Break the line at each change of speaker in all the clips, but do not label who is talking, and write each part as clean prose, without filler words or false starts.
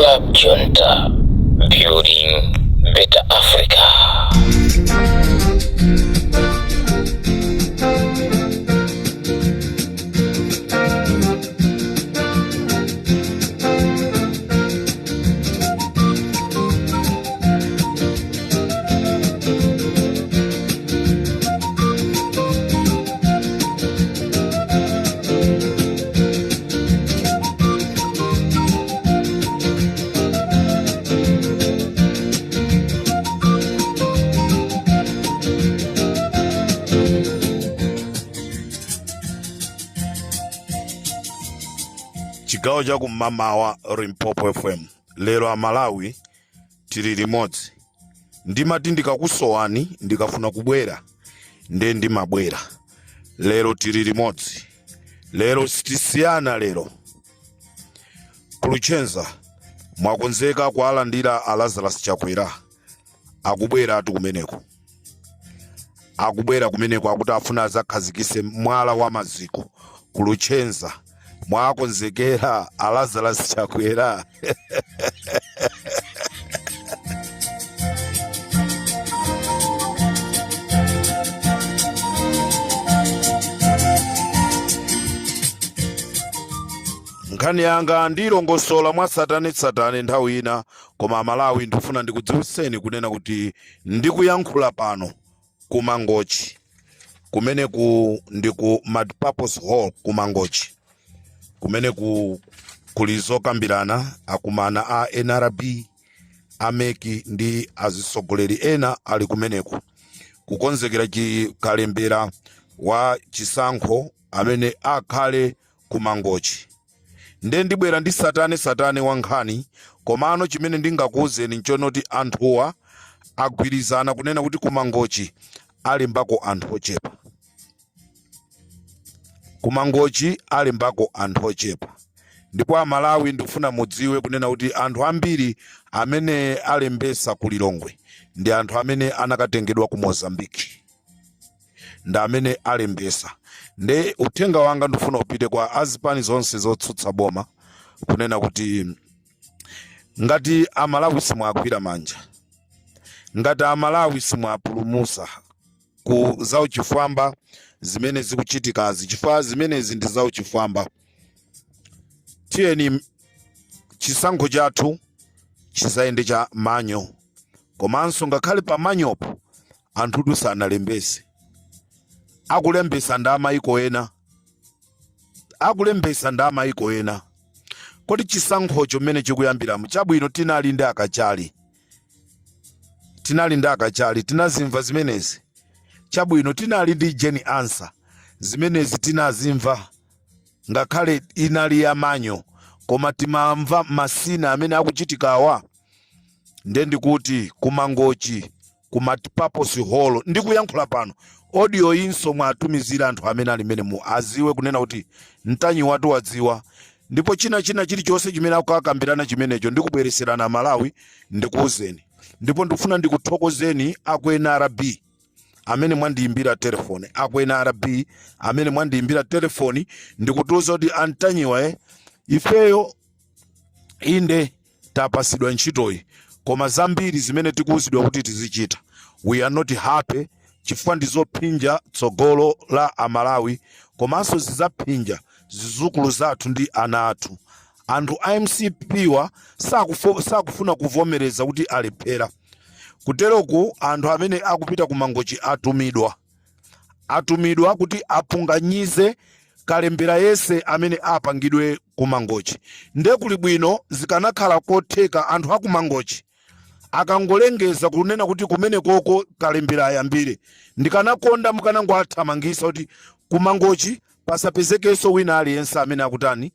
Club Junta, building better Africa.
Chigawo cha kumamawa Limpopo FM. Lero Amalawi tili limodzi. Ndimati ndikakusowani ndikafuna kubwera nde ndimabwera. Lero tili limodzi. Lero sitisiyana lero. Kuluchenza mwakonzeka kualandira a Lazarus Chakwera. Akubwera atu kumeneko. Akubwera kumeneko akuti afuna azakhazikise mwala wa maziko. Kuluchenza mwakonzekera a Lazarus Chakwera. Nkhani yanga ndilongosola mwa satane nthawi ina, koma Amalawi ndifuna ndikudziwitseni kunena kuti ndikuyankhula pano ku Mangochi. Kumene ndiku Multipurpose Hall ku Mangochi. Kumene kulizokambirana akumana a NRB, ameki ndi azisogoleri ena ali kumeneko kukonzekera kalembera wa chisankho amene akhale ku Mangochi. Nde ndibwera ndi satane wa nkhani, komano chimene ndingakuwuzeni nchonoti anthuwa agwirizana kunena kuti ku Mangochi alimbako anthu ochepa. Ku Mangochi alimbako anthu ochepa. Ndipo Amalawi ndifuna mudziwe kunena kuti anthu ambiri amene alembesa ku Lilongwe ndi anthu amene anakatengedwa ku Mozambique. Ndi amene alembesa. Nde uthenga wanga ndifuna upite kwa azipani zonse zotsutsa boma kunena kuti ngati Amalawi simwagwira manja, ngati Amalawi simwapulumusa ku zauchifwamba zimene zikuchitikazi, chifukwa zimenezi ndi zauchifwamba, tiyeni chisankho chathu chizayende cha manyo. Komanso ngakhale pa manyopo anthu sanalembese. Akulembesa ndama iko ena. Akulembesa ndama iko ena. Kodi chisankho chomene chikuyambiramu chabwino tinali ndi akachali. Tinali ndi akachali, tinazimva zimenezi. Chabwino tinali ndi Jeni Answer. Zimenezi tinazimva. Ngakhale inali ya manyo, koma timamva masina amene akuchitikawa. Nde ndikuti ku Mangochi, ku Multipurpose Hall, ndikuyankhula pano. Audio inso mwatumizira anthu amene ali menemo aziwe kunena kuti mtanyi watu wadziwa. Ndipo china chilichonse chimene akukambirana chimenecho ndikubwereserana Amalawi ndikuwuzeni. Ndipo ndifuna ndikuthokozeni aku NRB amene mwandiyimbira telefoni. Aku NRB amene mwandiyimbira telefoni ndikutuza kuti antanyiwa ifeyo inde tapasidwa ntchitoyi, koma zambiri zimene tikuwuzidwa kuti tizichita. We are not happy chifukwa ndizophinja tsogolo la Amalawi, komanso zizaphinja zizukulu zathu ndi ana athu. Anthu a MCP wa sakufuna kuvomereza kuti alephera. Kuteroku anthu amene akupita ku Mangochi atumidwa kuti apunganyize kalembera yese amene apangidwe ku Mangochi. Nde kuli bwino zikanakhala kotheka anthu a ku Mangochi akangolengeza kunena kuti kumene koko kalembera ayambire. Ndikanakonda mukanango athamangisa kuti ku Mangochi pasapezekenso wina aliyense amene akutani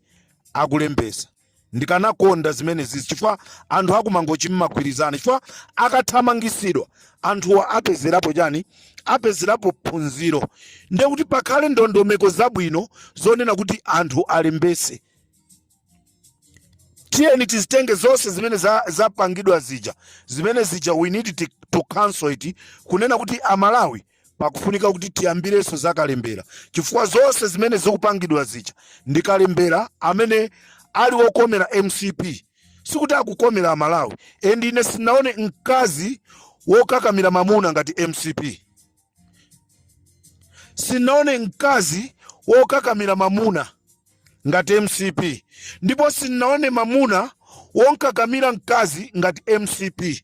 akulembesa. Ndikanakonda zimene zizi chifukwa anthu a ku Mangochi mmagwirizana, chifukwa akathamangisidwa anthuwa apezerapo chani, apezerapo phunziro. Nde kuti pakhale ndondomeko zabwino zonena kuti anthu alembese. Tiyeni tizitenge zonse zimene zapangidwa zija. Zimene zija we need to cancel it. Kunena kuti Amalawi pakufunika kuti tiyambireso zakalembera. Chifukwa zonse zimene zikupangidwa zija ndikalembera amene ali wokomera MCP. sikuti akukomera Amalawi. And ine sinaone mkazi wokakamira mamuna ngati MCP. Sinaone mkazi wokakamira mamuna ngati MCP. Ndipo sinaone mamuna wonkakamira mkazi ngati MCP.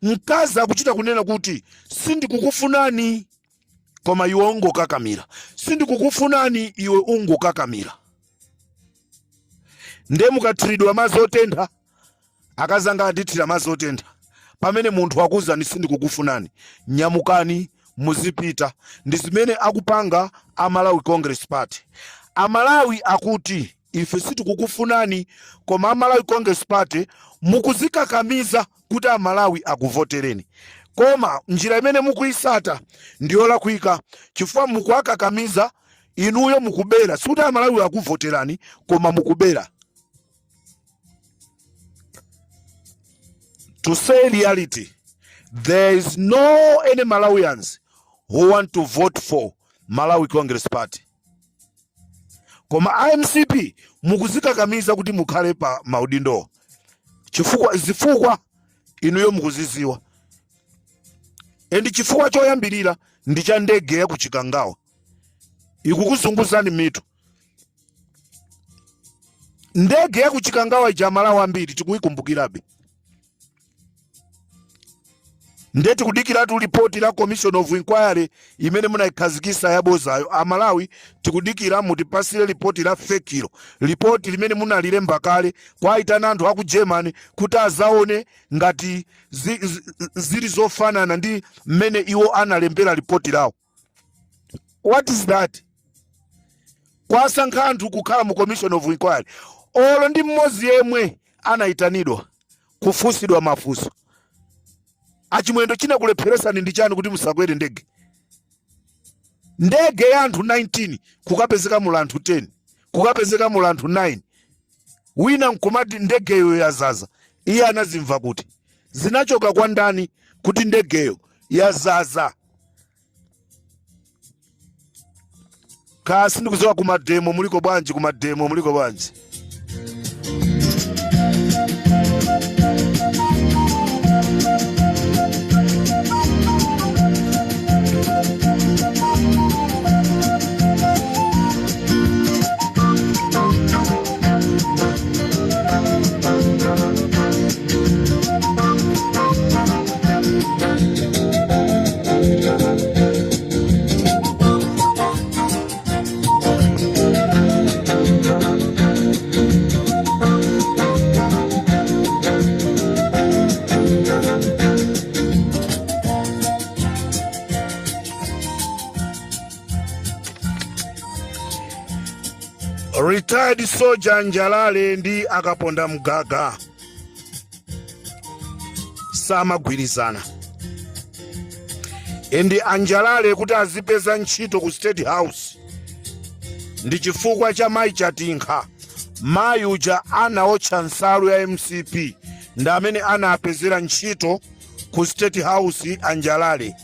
Mkazi akuchita kunena kuti sindikukufunani koma iwe ungokakamira. Sindikukufunani iwe ungokakamira. Nde mukathiridwa madzi otentha akazanga adithira madzi otentha. Pamene munthu akuza sindikukufunani, nyamukani muzipita. Ndi zimene akupanga Amalawi Congress Party. Amalawi akuti ife sitikukufunani koma Amalawi Congress Party mukuzikakamiza kuti Amalawi akuvotereni. Koma njira imene mukuyisata ndiyola kuika chifukwa mukuakakamiza inuyo mukubera. Sikuti Amalawi akuvoterani koma mukubera. To say reality, there is no any Malawians who want to vote for Malawi Congress Party. Koma IMCP mukuzikakamiza kuti mukhale pa maudindo. Chifukwa inuyo mukuziziwa. Endi chifukwa choyambirira ndi cha ndege ya kuchikangawa. Ikukuzunguzani mitu. Ndege ya kuchikangawa ija Malawi ambiri tikuyikumbukirabe. Ndeti kudikiratu ripoti la Commission of Inquiry imene munayikhazikisa yabozayo. Amalawi tikudikira mutipasire ripoti la fekiro. Ripoti limene munalilemba kale kwaitana anthu aku Germany kuti azaone ngati zili zofanana ndi mmene iwo analembera ripoti lawo. What is that? Kwasankha anthu kukhala mu Commission of Inquiry. Olo ndi mmodzi yemwe anaitanidwa kufusidwa mafuso. Achimwendo china kulepheresani ndi chani kuti musakwere ndege. Ndege ya anthu 19 kukapezeka mula anthu 10, kukapezeka mula anthu 9. Wina nkumati ndegeyo yazaza. Iye anazimva kuti zinachoka kwa ndani kuti ndegeyo yazaza. Kasi ndikuziwa kumademo muliko bwanji, kumademo muliko bwanji. Retired soldier Njalale ndi akaponda Mgaga samagwirizana. Endi Anjalale kuti azipeza ntchito ku State House ndi chifukwa cha mayi Chatinkha. Mayi uja anaotcha nsalu ya MCP ndi amene anapezera ntchito ku State House Anjalale.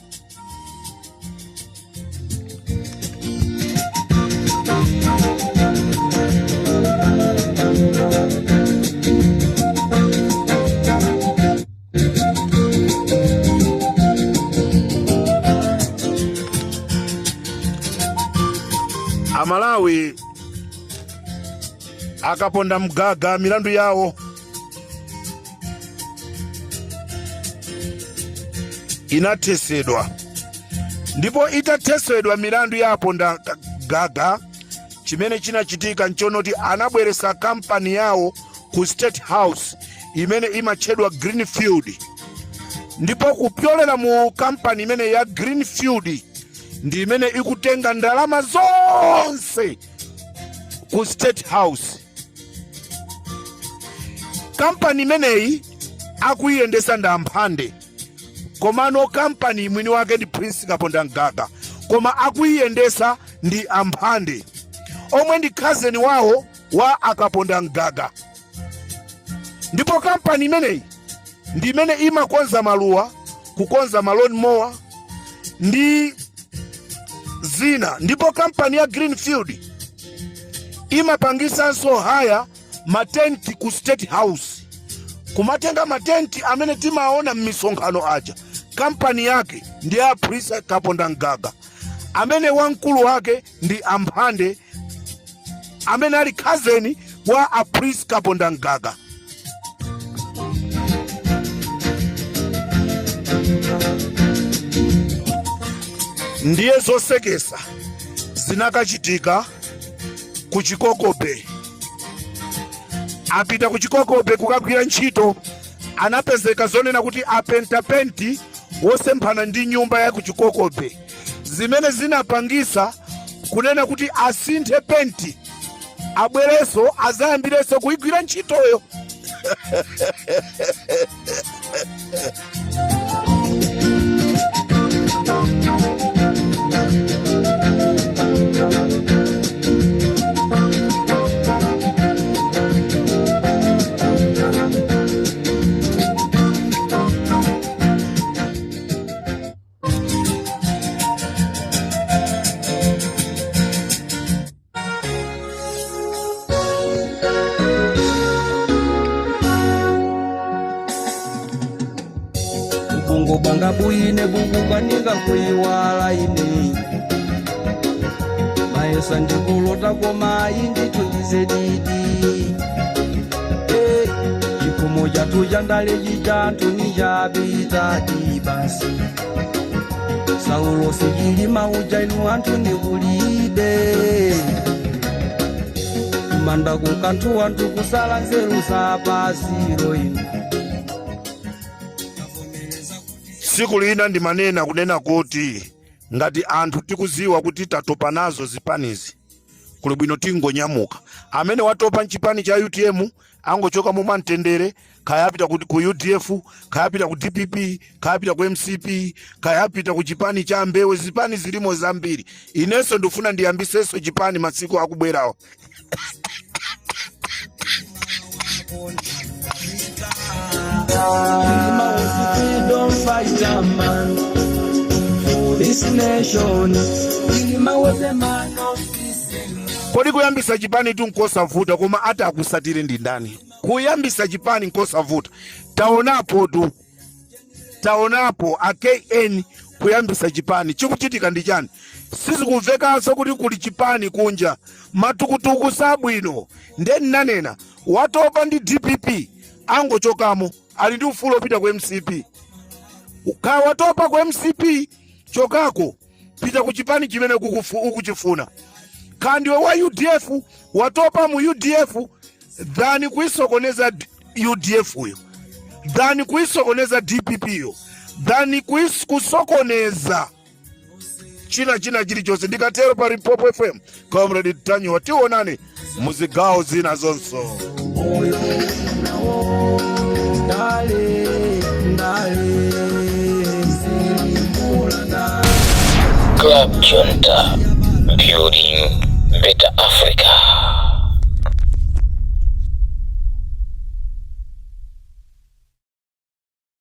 Amalawi akaponda Mgaga milandu yawo inatesedwa. Ndipo itatesedwa milandu ya aponda Gaga, chimene chinachitika nchonoti anabweresa kampani yawo ku State House imene imatchedwa Greenfield. Ndipo kupyolera mu kampani imene ya Greenfield ndi imene ikutenga ndalama zonse ku State House. Kampani imeneyi akuyendesa ndamphande. Komano kampani mwini wake ndi Prince Kaponda Mgaga. Koma akuyendesa ndi amphande. Omwe ndi cousin wawo wa akaponda Mgaga. Ndipo kampani imeneyi ndi imene imakonza maluwa, kukonza malone mower ndi zina. Ndipo kampani ya Greenfield imapangisa nso haya matenti ku State House kumatenga matenti amene timaona m'misonkhano aja. Kampani yake ndi a Prince Kabonda Mgaga, amene wamkulu wake ndi Amphande amene ali cousin wa a Prince Kabonda Mgaga. Ndiye zosekesa zinakachitika ku Chikokobe. Apita ku Chikokobe kukagwira ntchito, anapezeka zonena kuti apentapenti wosemphana ndi nyumba ya ku Chikokobe, zimene zinapangisa kunena kuti asinthe penti abwereso azayambireso kuigwira ntchitoyo.
Bungo banga buine bungu baninga kuiwala ine maesa ndikulota koma indi tulize didi chikumo jatu jandale jijantu nijabita dibasi saulo sijili mauja inu antu nikulide manda kukantu wantu kusala nzeru sapasiro inu.
Siku lina ndi manena kunena kuti ngati anthu tikuziwa kuti tatopa nazo zipanizi, kuli bwino tingonyamuka. Amene watopa nchipani cha UTM angochoka mu mantendere, kayapita ku UDF, kayapita ku DPP, kayapita ku MCP, kayapita ku chipani cha Mbewe. Zipani zilimo zambiri. Ineso ndofuna ndiyambiseso chipani masiku akubwerawo.
Don't fight a man for this nation. Was a man of this.
Kodi kuyambisa chipani tu nkosa vuta, koma hata akusatire ndi ndani. Kuyambisa chipani nkosa vuta. Taonapo AKN kuyambisa chipani. Chikuchitika ndi chani? Sisi kumvekanso kuti kuli chipani kunja. Matukutuku sabwino. Ndeni nanena watopa ndi DPP angochokamo ali ndi ufulu opita ku MCP. Watopa ku MCP chokako pita ku chipani chimene ukuchifuna. Kandi wa UDF watopa mu UDF dhani kuisokoneza UDF yo, dhani kuisokoneza DPP yo, dhani kusokoneza china chilichonse. Ndikatero pa Limpopo FM Comrade Tanyo tionane muzigawo zina zonso.
Club Junta, building better Africa.